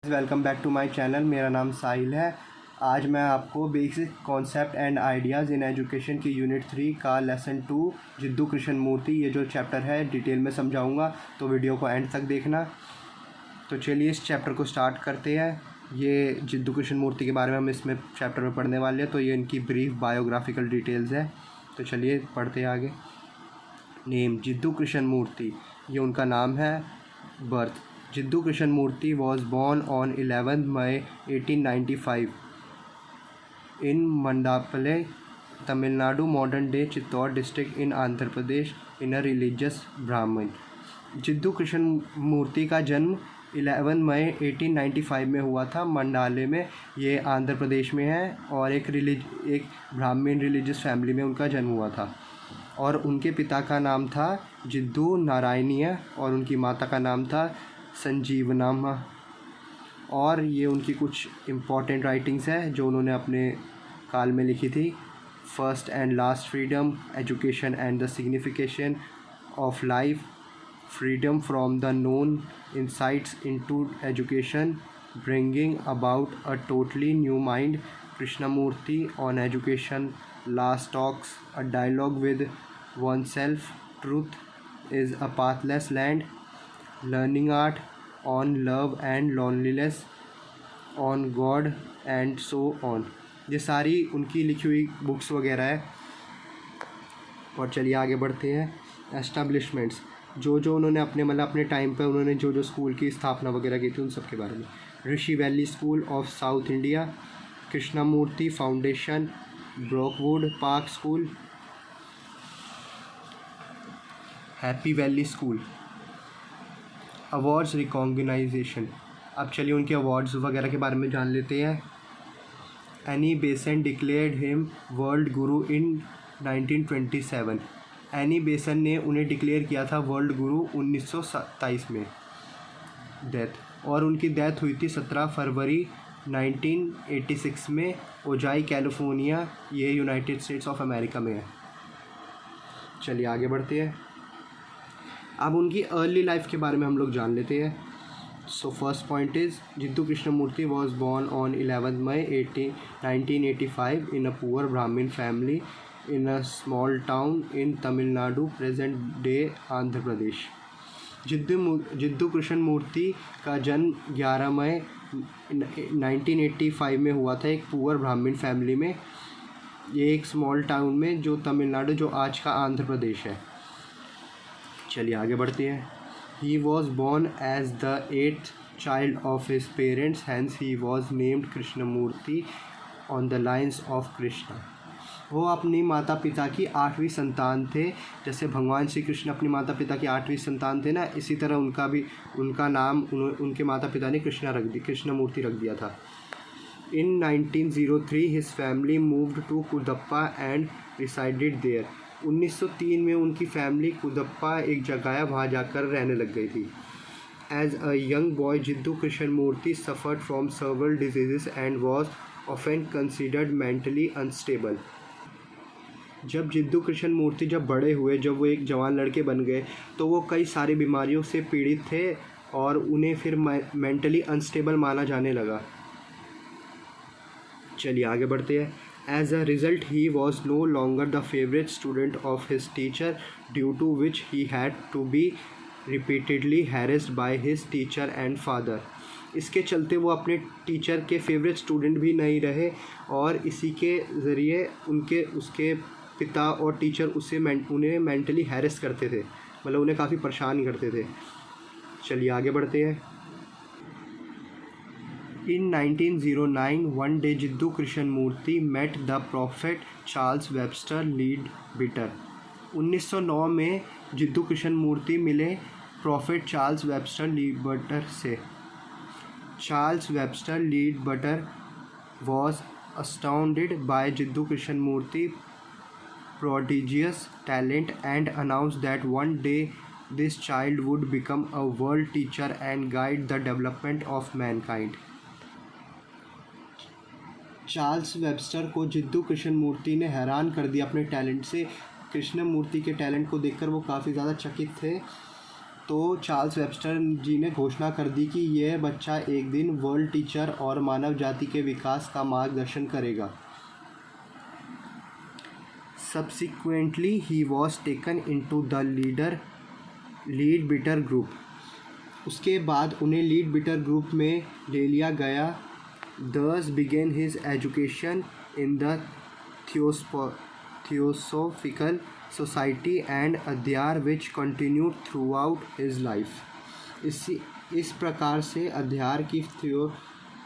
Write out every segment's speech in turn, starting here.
Welcome back to my channel. मेरा नाम साहिल है। आज मैं आपको basic concept and ideas in education की यूनिट 3 का लेसन 2 जिद्दू कृष्णमूर्ति ये जो चैप्टर है डिटेल में समझाऊंगा, तो वीडियो को एंड तक देखना। तो चलिए इस चैप्टर को स्टार्ट करते हैं। ये जिद्दू कृष्णमूर्ति के बारे में हम इसमें चैप्टर में पढ़ने वाले हैं, तो ये इनकी ब्रीफ बायोग्राफिकल डिटेल्स है। तो चलिए पढ़ते हैं आगे। नेम जिद्दू कृष्णमूर्ति, ये उनका नाम है। Birth Jiddu Krishnamurti was born on 11 May 1895 in Mandapalai, Tamil Nadu, modern day Chittor district in Andhra Pradesh, in a religious Brahmin। Jiddu Krishnamurti का जन्म 11 मई 1895 में हुआ था मंडाले में, ये आंध्र प्रदेश में है, और एक ब्राह्मण रिलीजियस फैमिली में उनका जन्म हुआ था। और उनके पिता का नाम था जिद्दू नारायणीय और उनकी माता का नाम था संजीवनामा। और ये उनकी कुछ इम्पॉर्टेंट राइटिंग्स हैं जो उन्होंने अपने काल में लिखी थी। First and last freedom, education and the signification of life, freedom from the known insights into education, bringing about a totally new mind, Krishnamurti on education, last talks, a dialogue with one self, truth is a pathless land, learning art, on love and loneliness, on God and so on. ये सारी उनकी लिखी हुई books वगैरह है। और चलिए आगे बढ़ते हैं। एस्टैब्लिशमेंट्स, जो उन्होंने अपने टाइम पे उन्होंने जो स्कूल की स्थापना वगैरह की थी उन सब के बारे में। Rishi Valley School of South India, Krishnamurti Foundation, Brockwood Park School, Happy Valley School. Awards recognition, अब चलिए उनके अवार्ड्स वगैरह के बारे में जान लेते हैं। एनी बेसन डिक्लेयर्ड हिम वर्ल्ड गुरु इन 1927। एनी बेसन ने उन्हें डिक्लेयर किया था वर्ल्ड गुरु 1927 में। डेथ, और उनकी डेथ हुई थी 17 फरवरी 1986 में, ओजाई कैलिफोर्निया, ये यूनाइटेड स्टेट्स ऑफ अमेरिका में है। चलिए आगे बढ़ते हैं। अब उनकी अर्ली लाइफ के बारे में हम लोग जान लेते हैं। So first point is Jiddu Krishnamurti was born on 11 May 1985 in a poor Brahmin family in a small town in Tamil Nadu, present day Andhra Pradesh. Jiddu Krishnamurti का जन्म 11 मई 1985 में हुआ था एक पुअर ब्राह्मण फैमिली में, ये एक स्मॉल टाउन में जो तमिलनाडु, जो आज का आंध्र प्रदेश है। चलिए आगे बढ़ते हैं। He was born as the 8th child of his parents, hence he was named Krishnamurti on the lines of Krishna. वो अपनी माता पिता की 8वीं संतान थे। जैसे भगवान श्री कृष्ण अपनी माता पिता की 8वीं संतान थे ना, इसी तरह उनका नाम उनके माता पिता ने कृष्णमूर्ति रख दिया था। In 1903 his family moved to Cuddapah and resided there. 1903 में उनकी फैमिली कुदप्पा एक जगह है, वहाँ जाकर रहने लग गई थी। As a young boy Jiddu Krishnamurti suffered from several diseases and was often considered mentally unstable. जब जिद्दू कृष्णमूर्ति बड़े हुए, जब वो एक जवान लड़के बन गए, तो वो कई सारी बीमारियों से पीड़ित थे और उन्हें फिर मेंटली अनस्टेबल माना जाने लगा। चलिए आगे बढ़ते हैं। As a result, he was no longer the favorite student of his teacher, due to which he had to be repeatedly harassed by his teacher and father। इसके चलते वो अपने टीचर के फेवरेट स्टूडेंट भी नहीं रहे, और इसी के ज़रिए उसके पिता और टीचर उन्हें मेंटली हैरेस करते थे, मतलब उन्हें काफ़ी परेशान करते थे। चलिए आगे बढ़ते हैं। In 1909, one day Jiddu Krishnamurti met the prophet Charles Webster Leadbeater। 1909 में जिद्दू कृष्णमूर्ति मिले प्रॉफिट चार्ल्स वेबस्टर लीडबटर से। Charles Webster Leadbeater was astounded by Jiddu Krishnamurti prodigious talent and announced that one day this child would become a world teacher and guide the development of mankind। Charles Webster को जिद्दू कृष्णमूर्ति ने हैरान कर दिया अपने talent से। कृष्णमूर्ति के talent को देखकर वो काफ़ी ज़्यादा चकित थे तो चार्ल्स वेबस्टर जी ने घोषणा कर दी कि यह बच्चा एक दिन वर्ल्ड टीचर और मानव जाति के विकास का मार्गदर्शन करेगा। Subsequently he was taken into the lead bitter group. उसके बाद उन्हें लीड बिटर ग्रुप में ले लिया गया। Thus began his education in the Theosophical Society and अध्यार which continued throughout his life। इस प्रकार से अध्यार की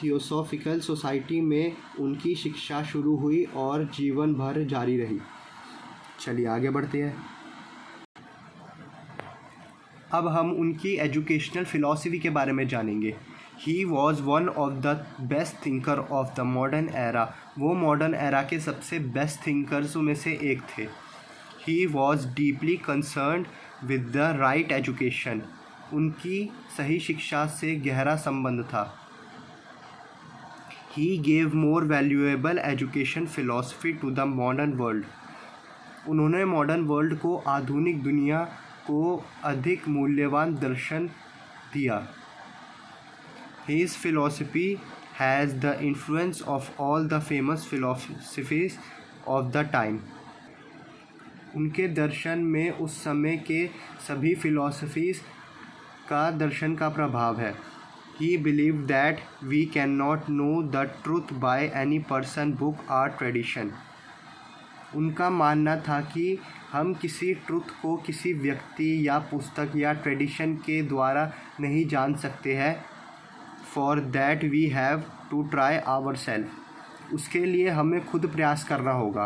थियोसॉफिकल सोसाइटी में उनकी शिक्षा शुरू हुई और जीवन भर जारी रही। चलिए आगे बढ़ते हैं। अब हम उनकी एजुकेशनल फ़िलॉसफी के बारे में जानेंगे। He was one of the best thinker of the modern era। वो मॉडर्न एरा के सबसे बेस्ट थिंकर्स में से एक थे। He was deeply concerned with the right education। उनकी सही शिक्षा से गहरा संबंध था। He gave more valuable education philosophy to the modern world। उन्होंने मॉडर्न वर्ल्ड को, आधुनिक दुनिया को अधिक मूल्यवान दर्शन दिया। His philosophy has the influence of all the famous philosophies of the time। उनके दर्शन में उस समय के सभी फिलॉसफीज़ का दर्शन का प्रभाव है। He believed that we cannot know the truth by any person, book or tradition। उनका मानना था कि हम किसी ट्रुथ को किसी व्यक्ति या पुस्तक या ट्रेडिशन के द्वारा नहीं जान सकते हैं। For that we have to try ourselves। उसके लिए हमें खुद प्रयास करना होगा।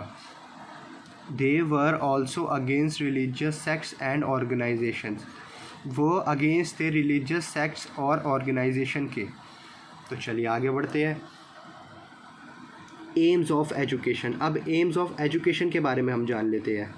They were also against religious sects and organizations। वो against थे religious sects और organization के। तो चलिए आगे बढ़ते हैं। Aims of education. अब एम्स ऑफ एजुकेशन के बारे में हम जान लेते हैं।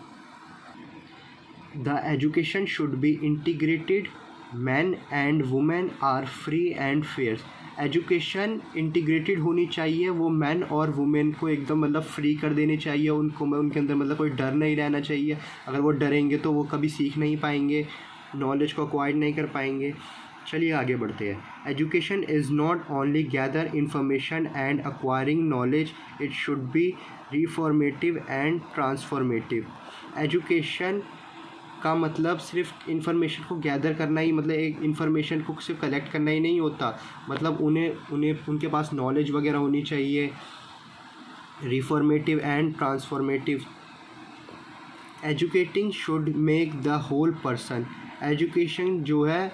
The education should be integrated, man and women are free and fair. Education integrated होनी चाहिए, वो मैन और वुमेन को एकदम मतलब फ्री कर देनी चाहिए। उनको उनके अंदर मतलब कोई डर नहीं रहना चाहिए। अगर वो डरेंगे तो वो कभी सीख नहीं पाएंगे, नॉलेज को एक्वायर नहीं कर पाएंगे। चलिए आगे बढ़ते हैं। Education is not only gather information and acquiring knowledge, it should be reformative and transformative. Education का मतलब सिर्फ इन्फॉर्मेशन को गैदर करना ही, मतलब एक इन्फॉर्मेशन को सिर्फ कलेक्ट करना ही नहीं होता। मतलब उन्हें उनके पास नॉलेज वगैरह होनी चाहिए। Reformative and transformative. Educating should make the whole person. Education जो है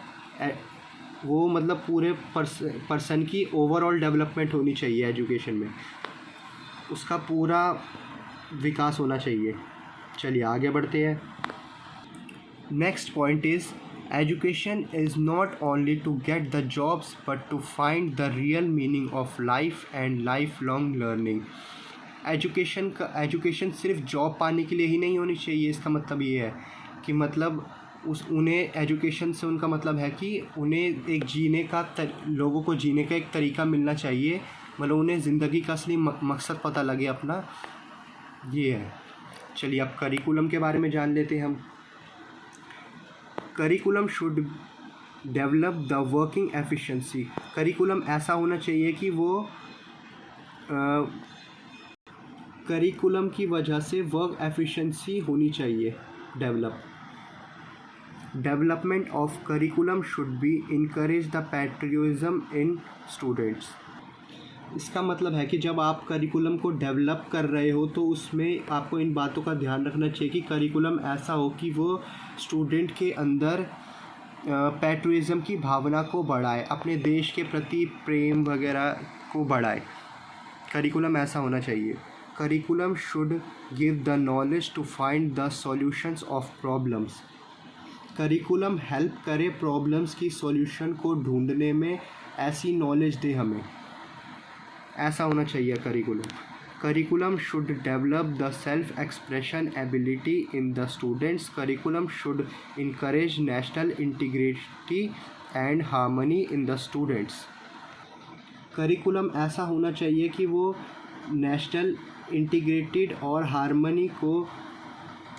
वो मतलब पूरे पर्सन की ओवरऑल डेवलपमेंट होनी चाहिए। एजुकेशन में उसका पूरा विकास होना चाहिए। चलिए आगे बढ़ते हैं। Next point is education is not only to get the jobs but to find the real meaning of life and life long learning. Education सिर्फ जॉब पाने के लिए ही नहीं होनी चाहिए। इसका मतलब ये है कि मतलब उन्हें एजुकेशन से उनका मतलब है कि उन्हें एक लोगों को जीने का एक तरीका मिलना चाहिए। मतलब उन्हें ज़िंदगी का असली मकसद पता लगे अपना, ये है। चलिए अब करिकुलम के बारे में जान लेते हैं हम। Curriculum should develop the working efficiency. Curriculum ऐसा होना चाहिए कि वो करिकुलम की वजह से वर्क एफिशिएंसी होनी चाहिए develop. Development of curriculum should be encourage the patriotism in students. इसका मतलब है कि जब आप करिकुलम को डेवलप कर रहे हो तो उसमें आपको इन बातों का ध्यान रखना चाहिए कि करिकुलम ऐसा हो कि वो स्टूडेंट के अंदर पैट्रियोटिज्म की भावना को बढ़ाए, अपने देश के प्रति प्रेम वगैरह को बढ़ाए। करिकुलम ऐसा होना चाहिए। Curriculum should give the knowledge to find the solutions of problems. Curriculum help करे प्रॉब्लम्स की सॉल्यूशन को ढूंढने में, ऐसी नॉलेज दे हमें। ऐसा होना चाहिए curriculum. Curriculum should develop the self expression ability in the students. Curriculum should encourage national integrity and harmony in the students. Curriculum ऐसा होना चाहिए कि वो नेशनल इंटीग्रेटेड और हार्मनी को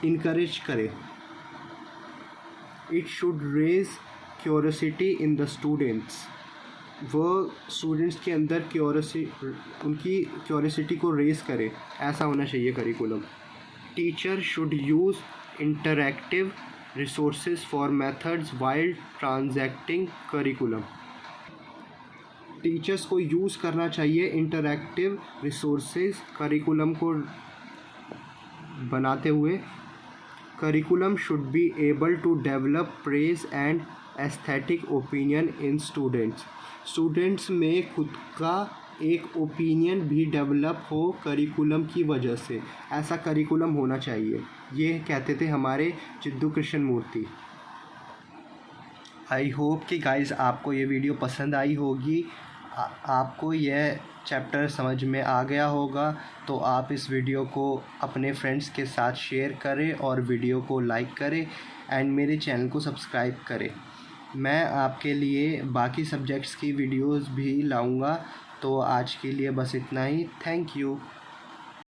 इनकरेज करे। It should raise curiosity in the students, वो students के अंदर उनकी क्यूरोसिटी को रेज़ करे, ऐसा होना चाहिए curriculum. Teacher should use interactive resources for methods while transacting curriculum. Teachers को यूज़ करना चाहिए इंटरैक्टिव रिसोर्सेज करिकुलम को बनाते हुए। Curriculum should be able to develop praise and aesthetic opinion in students में खुद का एक ओपिनियन भी डेवलप हो करिकुलम की वजह से, ऐसा करिकुलम होना चाहिए। ये कहते थे हमारे जिद्दू कृष्णमूर्ति। आई होप कि गाइज़ आपको ये वीडियो पसंद आई होगी, आपको यह चैप्टर समझ में आ गया होगा। तो आप इस वीडियो को अपने फ्रेंड्स के साथ शेयर करें और वीडियो को लाइक करें एंड मेरे चैनल को सब्सक्राइब करें। मैं आपके लिए बाकी सब्जेक्ट्स की वीडियोस भी लाऊंगा। तो आज के लिए बस इतना ही। Thank you.